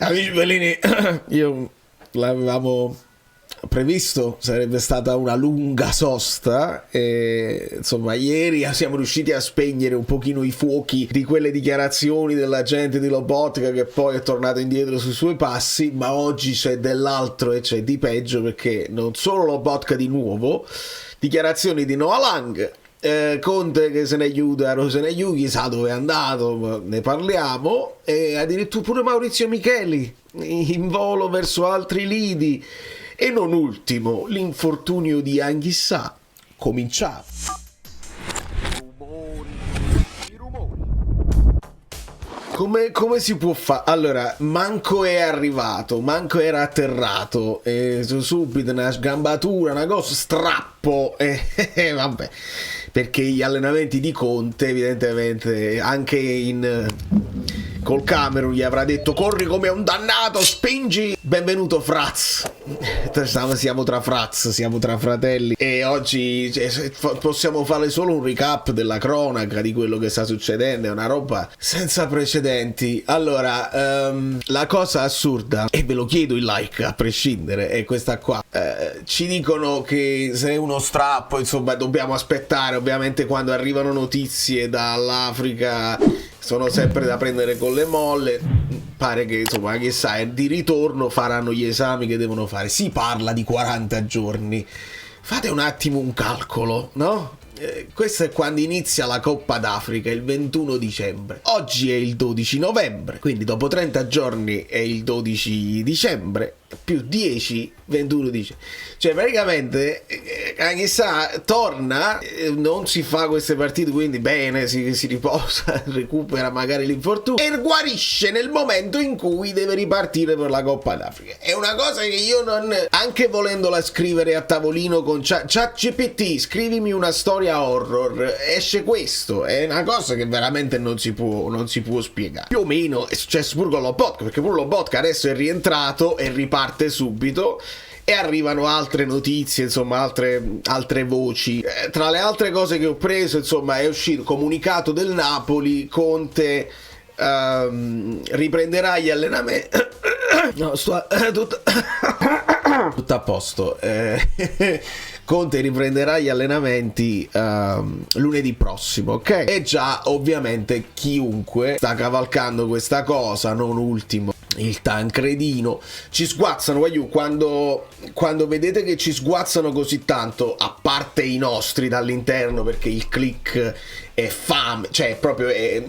Amici bellini, io l'avevamo previsto, sarebbe stata una lunga sosta e insomma ieri siamo riusciti a spegnere un pochino i fuochi di quelle dichiarazioni della gente di Lobotka, che poi è tornato indietro sui suoi passi, ma oggi c'è dell'altro e c'è di peggio, perché non solo Lobotka di nuovo, dichiarazioni di Noah Lang, Conte che se ne aiuta, non se ne aiuta, chissà dove è andato, ne parliamo, e addirittura pure Maurizio Micheli in volo verso altri lidi, e non ultimo l'infortunio di Anghissà. Cominciamo. Come si può fare? Allora, manco è arrivato, manco era atterrato, subito una sgambatura, una cosa, strappo, vabbè, perché gli allenamenti di Conte evidentemente anche col Camerun gli avrà detto corri come un dannato, spingi. Benvenuto Fraz, siamo tra Fraz, siamo tra fratelli, e oggi possiamo fare solo un recap della cronaca di quello che sta succedendo. È una roba senza precedenti. Allora, la cosa assurda, e ve lo chiedo il like a prescindere, è questa qua. Ci dicono che se è uno strappo, insomma, dobbiamo aspettare. Ovviamente quando arrivano notizie dall'Africa sono sempre da prendere con le molle. Pare che insomma, che sai, di ritorno faranno gli esami che devono fare. Si parla di 40 giorni. Fate un attimo un calcolo, no? Questo è quando inizia la Coppa d'Africa, il 21 dicembre. Oggi è il 12 novembre, quindi dopo 30 giorni è il 12 dicembre, più 10, 21 dicembre. Cioè praticamente, chissà, torna, non si fa queste partite, quindi bene, si riposa, recupera magari l'infortunio e guarisce nel momento in cui deve ripartire per la Coppa d'Africa. È una cosa che io non... Anche volendola scrivere a tavolino con ChatGPT, scrivimi una storia horror, esce questo. È una cosa che veramente non si può spiegare. Più o meno è successo pure con Lobotka, perché pure Lobotka adesso è rientrato e riparte subito. E arrivano altre notizie, insomma, altre voci. Tra le altre cose che ho preso, insomma, è uscito comunicato del Napoli. Conte riprenderà gli allenamenti. No, tutto a posto. Conte riprenderà gli allenamenti lunedì prossimo, ok? E già ovviamente chiunque sta cavalcando questa cosa, non ultimo il Tancredino. Ci sguazzano, quando vedete che ci sguazzano così tanto, a parte i nostri dall'interno, perché il click è fame, cioè proprio è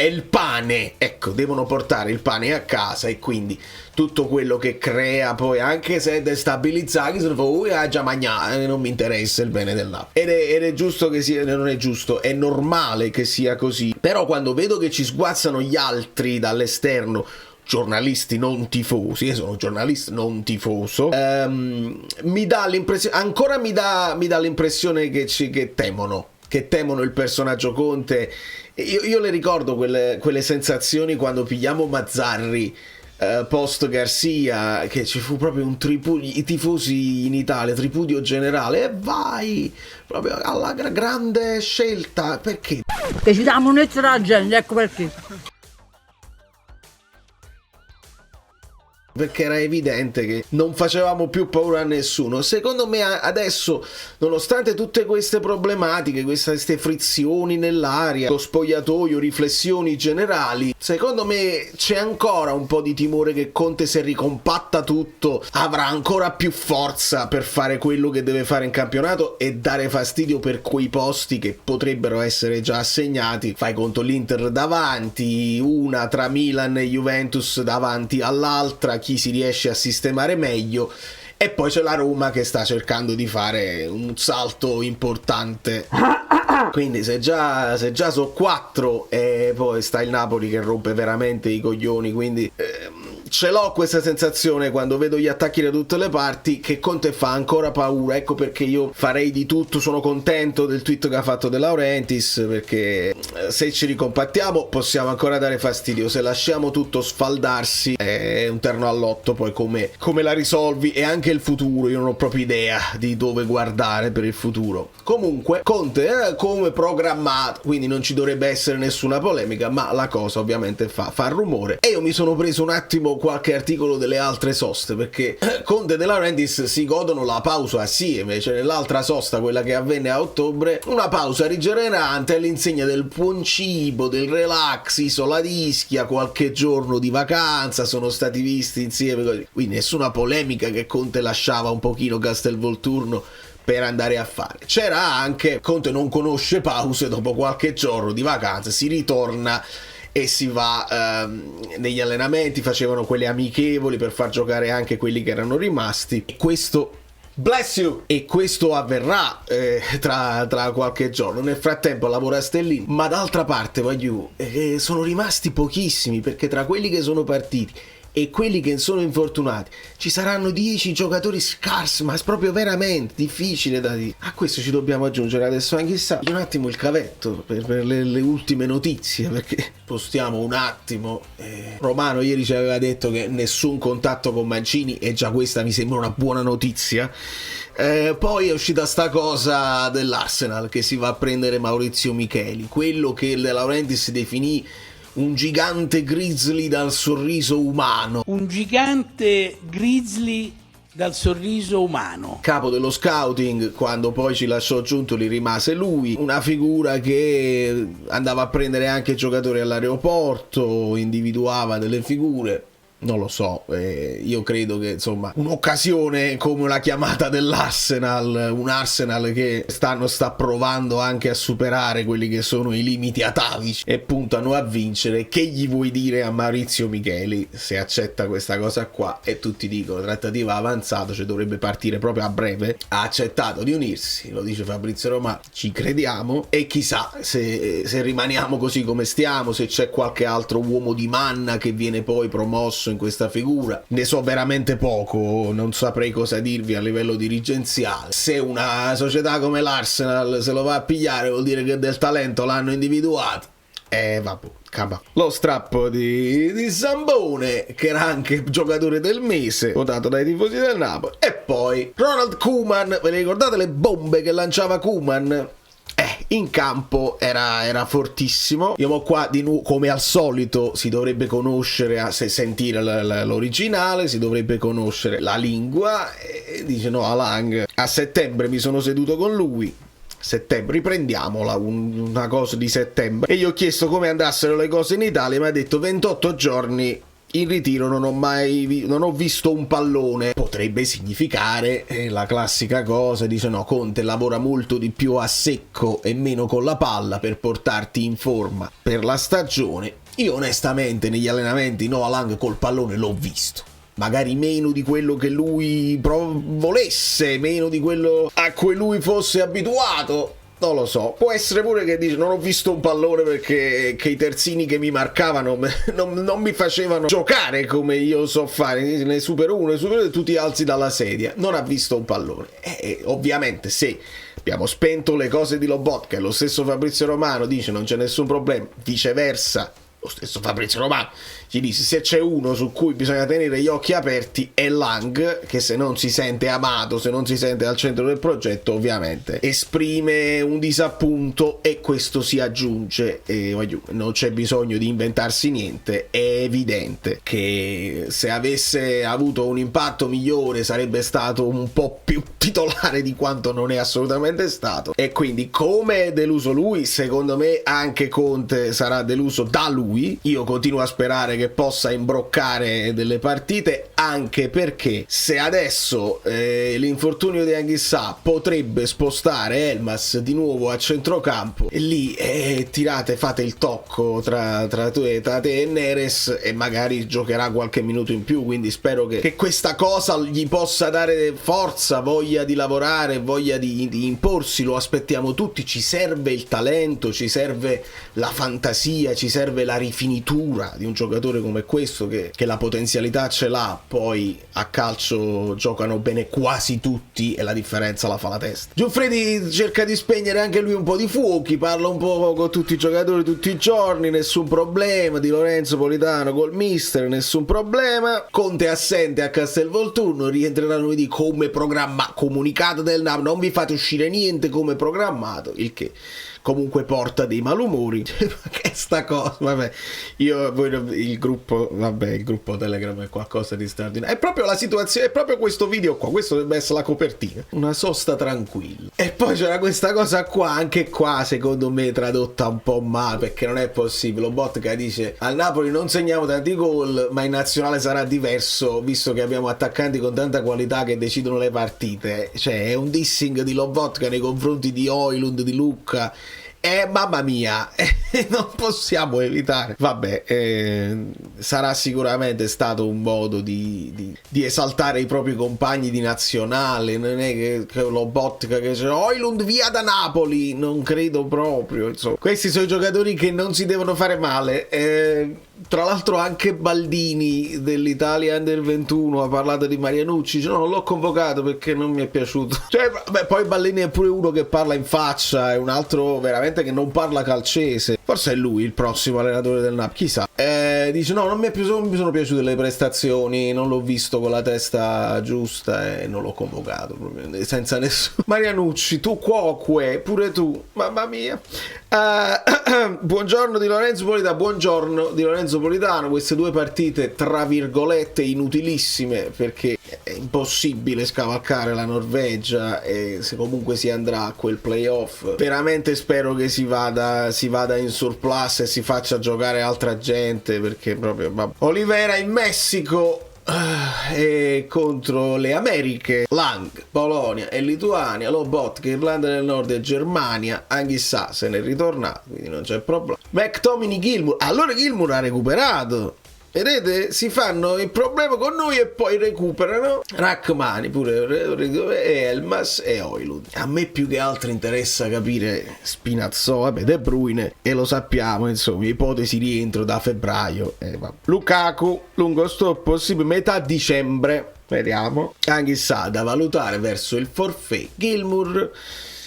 il pane, ecco, devono portare il pane a casa, e quindi tutto quello che crea poi, anche se è destabilizzati, se ne già mangiare, non mi interessa il bene del Napoli. Ed è giusto che sia, non è giusto, è normale che sia così. Però quando vedo che ci sguazzano gli altri dall'esterno, giornalisti non tifosi, io sono giornalista non tifoso, mi dà l'impressione, ancora mi dà l'impressione che temono il personaggio Conte. Io le ricordo quelle sensazioni quando pigliamo Mazzarri post Garcia, che ci fu proprio un tripudio, i tifosi in Italia, tripudio generale, e vai proprio alla grande scelta. Perché? Che ci dà munizione alla gente, ecco perché. Perché era evidente che non facevamo più paura a nessuno. Secondo me adesso, nonostante tutte queste problematiche, queste frizioni nell'aria, lo spogliatoio, riflessioni generali, secondo me c'è ancora un po' di timore che Conte, se ricompatta tutto, avrà ancora più forza per fare quello che deve fare in campionato e dare fastidio per quei posti che potrebbero essere già assegnati. Fai conto, l'Inter davanti, una tra Milan e Juventus davanti all'altra, chi si riesce a sistemare meglio, e poi c'è la Roma che sta cercando di fare un salto importante. Quindi se già sono 4, e poi sta il Napoli che rompe veramente i coglioni, quindi ce l'ho questa sensazione quando vedo gli attacchi da tutte le parti, che Conte fa ancora paura. Ecco perché io farei di tutto. Sono contento del tweet che ha fatto De Laurentiis, perché se ci ricompattiamo possiamo ancora dare fastidio, se lasciamo tutto sfaldarsi è un terno all'otto. Poi come la risolvi, e anche il futuro, io non ho proprio idea di dove guardare per il futuro. Comunque Conte come programmato, quindi non ci dovrebbe essere nessuna polemica, ma la cosa ovviamente fa rumore. E io mi sono preso un attimo qualche articolo delle altre soste, perché Conte e De Laurentiis si godono la pausa assieme, cioè nell'altra sosta, quella che avvenne a ottobre, una pausa rigenerante all'insegna del buon cibo, del relax, isola d'Ischia, qualche giorno di vacanza, sono stati visti insieme così. Quindi nessuna polemica che Conte lasciava un pochino Castelvolturno per andare a fare. C'era anche Conte non conosce pause, dopo qualche giorno di vacanza si ritorna e si va negli allenamenti, facevano quelle amichevoli per far giocare anche quelli che erano rimasti, e questo bless you, e questo avverrà tra qualche giorno. Nel frattempo lavora Stellini, ma d'altra parte sono rimasti pochissimi, perché tra quelli che sono partiti e quelli che sono infortunati ci saranno 10 giocatori scarsi, ma è proprio veramente difficile da dire. A questo ci dobbiamo aggiungere adesso anche un attimo il cavetto per le ultime notizie, perché postiamo un attimo. Romano ieri ci aveva detto che nessun contatto con Mancini, e già questa mi sembra una buona notizia. Poi è uscita sta cosa dell'Arsenal, che si va a prendere Maurizio Micheli, quello che De Laurentiis definì un gigante grizzly dal sorriso umano. Un gigante grizzly dal sorriso umano. Capo dello scouting, quando poi ci lasciò Giuntoli rimase lui, una figura che andava a prendere anche giocatori all'aeroporto, individuava delle figure. Non lo so, io credo che insomma un'occasione come la chiamata dell'Arsenal, un Arsenal che sta provando anche a superare quelli che sono i limiti atavici e puntano a vincere. Che gli vuoi dire a Maurizio Micheli se accetta questa cosa qua? E tutti dicono trattativa avanzata, cioè dovrebbe partire proprio a breve. Ha accettato di unirsi, lo dice Fabrizio Romano, ci crediamo, e chissà se rimaniamo così come stiamo, se c'è qualche altro uomo di manna che viene poi promosso in questa figura. Ne so veramente poco, non saprei cosa dirvi a livello dirigenziale. Se una società come l'Arsenal se lo va a pigliare, vuol dire che del talento l'hanno individuato. Vabbè, capa. Lo strappo di Zambone, che era anche giocatore del mese, votato dai tifosi del Napoli. E poi Ronald Koeman, ve le ricordate le bombe che lanciava Koeman? In campo era fortissimo. Io qua di nuovo, come al solito, si dovrebbe conoscere, se sentire l'originale, si dovrebbe conoscere la lingua, e dice no, Alang, a settembre mi sono seduto con lui, settembre, riprendiamola, una cosa di settembre, e gli ho chiesto come andassero le cose in Italia, mi ha detto 28 giorni in ritiro, non ho visto un pallone. Potrebbe significare la classica cosa, dice no, Conte lavora molto di più a secco e meno con la palla per portarti in forma per la stagione. Io onestamente negli allenamenti Noah Lang col pallone l'ho visto, magari meno di quello che lui volesse, meno di quello a cui lui fosse abituato. Non lo so, può essere pure che dice non ho visto un pallone perché i terzini che mi marcavano non mi facevano giocare come io so fare, ne supero uno, e tu ti alzi dalla sedia. Non ha visto un pallone. Ovviamente se abbiamo spento le cose di Lobotka e lo stesso Fabrizio Romano dice non c'è nessun problema, viceversa lo stesso Fabrizio Romano gli dice se c'è uno su cui bisogna tenere gli occhi aperti è Lang, che se non si sente amato, se non si sente al centro del progetto, ovviamente esprime un disappunto, e questo si aggiunge, non c'è bisogno di inventarsi niente, è evidente che se avesse avuto un impatto migliore sarebbe stato un po' più titolare di quanto non è assolutamente stato, e quindi come è deluso lui, secondo me anche Conte sarà deluso da lui. Io continuo a sperare che possa imbroccare delle partite, anche perché se adesso l'infortunio di Anghissà potrebbe spostare Elmas di nuovo a centrocampo, e lì fate il tocco tra te e Neres, e magari giocherà qualche minuto in più, quindi spero che questa cosa gli possa dare forza, voglia di lavorare, voglia di imporsi. Lo aspettiamo tutti, ci serve il talento, ci serve la fantasia, ci serve la rifinitura di un giocatore come questo che la potenzialità ce l'ha. Poi a calcio giocano bene quasi tutti e la differenza la fa la testa. Giuffredi cerca di spegnere anche lui un po' di fuochi, parla un po' con tutti i giocatori tutti i giorni, nessun problema. Di Lorenzo Politano col mister, nessun problema. Conte assente a Castelvolturno, rientrerà lunedì come programmato, comunicato del Napoli, non vi fate uscire niente come programmato, il che comunque porta dei malumori. Che sta cosa, vabbè, il gruppo Telegram è qualcosa di straordinario. È proprio la situazione, è proprio questo video qua, questo dovrebbe essere la copertina, una sosta tranquilla. E poi c'era questa cosa qua, anche qua secondo me tradotta un po' male, perché non è possibile. Lobotka dice: al Napoli non segniamo tanti gol, ma in nazionale sarà diverso, visto che abbiamo attaccanti con tanta qualità che decidono le partite. Cioè è un dissing di Lobotka nei confronti di Højlund, di Lucca. Mamma mia, non possiamo evitare. Vabbè, sarà sicuramente stato un modo di esaltare i propri compagni di nazionale. Non è che Lobotka che c'è Højlund via da Napoli, non credo proprio. Insomma, questi sono i giocatori che non si devono fare male. Tra l'altro anche Baldini dell'Italia Under 21 ha parlato di Marianucci, dice, no, non l'ho convocato perché non mi è piaciuto. Cioè, vabbè, poi Baldini è pure uno che parla in faccia, è un altro veramente che non parla calcese. Forse è lui il prossimo allenatore del Napoli, chissà. Dice no, non mi sono piaciute le prestazioni, non l'ho visto con la testa giusta e non l'ho convocato proprio, senza nessuno. Marianucci, tu cuoque, pure tu, mamma mia. Buongiorno di Lorenzo Politano, buongiorno di Lorenzo Politano. Queste due partite tra virgolette inutilissime, perché è impossibile scavalcare la Norvegia e se comunque si andrà a quel playoff veramente spero che si vada in surplus e si faccia giocare altra gente, perché proprio vabbè. Olivera in Messico e contro le Americhe, Lang, Polonia e Lituania, Lobotka, Irlanda del Nord e Germania. Anghissà se ne è ritornato, quindi non c'è problema. McTominay, Gilmour, allora Gilmour ha recuperato. Vedete, si fanno il problema con noi e poi recuperano. Rachmani pure, e Elmas e Højlund. A me più che altro interessa capire Spinazzola, vabbè, De Bruyne, e lo sappiamo, insomma, ipotesi rientro da febbraio. Lukaku, lungo stop possibile metà dicembre, vediamo. Anche sa da valutare verso il forfait. Gilmour,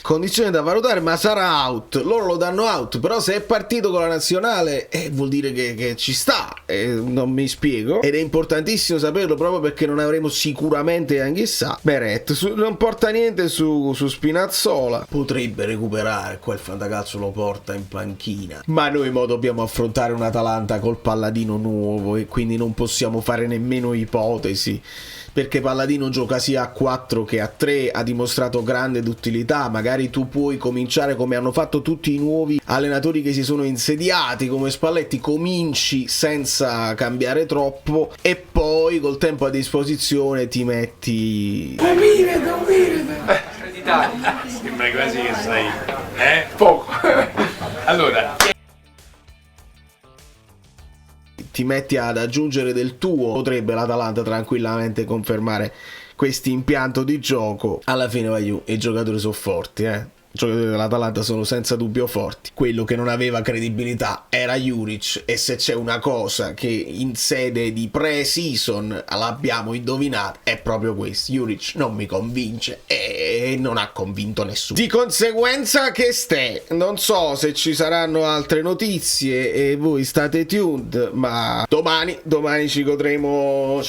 condizione da valutare, ma sarà out. Loro lo danno out, però se è partito con la nazionale vuol dire che ci sta. Non mi spiego. Ed è importantissimo saperlo proprio perché non avremo sicuramente anche sa. Beret non porta niente su Spinazzola. Potrebbe recuperare, qua il fantacalcio lo porta in panchina. Ma noi dobbiamo affrontare un Atalanta col Palladino nuovo e quindi non possiamo fare nemmeno ipotesi. Perché Palladino gioca sia a 4 che a 3, ha dimostrato grande d'utilità. Magari tu puoi cominciare come hanno fatto tutti i nuovi allenatori che si sono insediati come Spalletti, cominci senza cambiare troppo e poi col tempo a disposizione ti metti... D'Italia. Sembra quasi che sei poco. Allora, ti metti ad aggiungere del tuo. Potrebbe l'Atalanta tranquillamente confermare questo impianto di gioco. Alla fine i giocatori sono forti, I giocatori dell'Atalanta sono senza dubbio forti. Quello che non aveva credibilità era Juric, e se c'è una cosa che in sede di pre-season l'abbiamo indovinato è proprio questo. Juric non mi convince e non ha convinto nessuno. Di conseguenza non so se ci saranno altre notizie e voi state tuned, ma domani ci godremo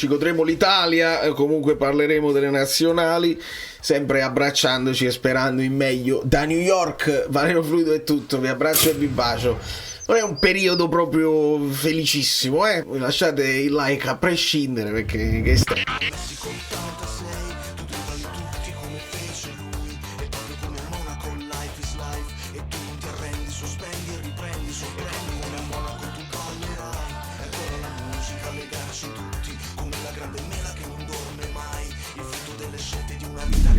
l'Italia, comunque parleremo delle nazionali, sempre abbracciandoci e sperando in meglio. Da New York, Valero Fluido è tutto, vi abbraccio e vi bacio. Non è un periodo proprio felicissimo, lasciate il like a prescindere perché che stai. Tutti come la grande mela che non dorme mai, il frutto delle scelte di una vita